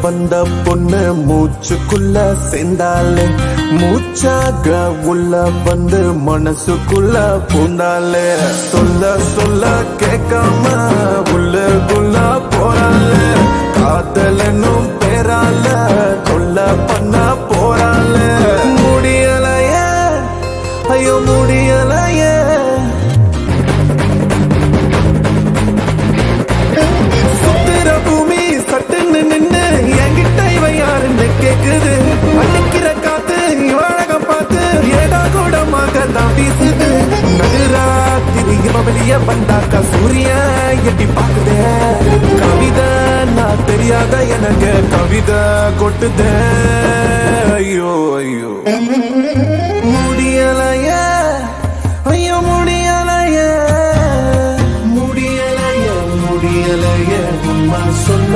வந்த பொண்ணு மூச்சுக்குள்ள சேர்ந்தாலே மூச்சாக உள்ள வந்து மனசுக்குள்ள பூந்தாலே சொல்ல சொல்ல கேட்காம உள்ளுக்குள்ள போறாளே காதலனும் பேரால கொல்ல பண்ண போறாளே முடியலையே ஐயோ முடியலையே சுத்திர பூமி சட்டுன்னு நின்னு என்கிட்ட இவன் யாருன்னு கேக்குது அடிக்கிற காத்து இவழகம் பார்த்து ஏடா கூடமாக தான் வீசுது நடுராத்திரி இவ வெளிய வந்தாக்கா சூரியன் எட்டி பாக்குதே கவிதை நான் தெரியாத எனக்கு கவிதை கொட்டுதே ஐயோ ஐயோ முடியலையே ஐயோ முடியலையே முடியலையே முடியலையே உண்மை சொல்ல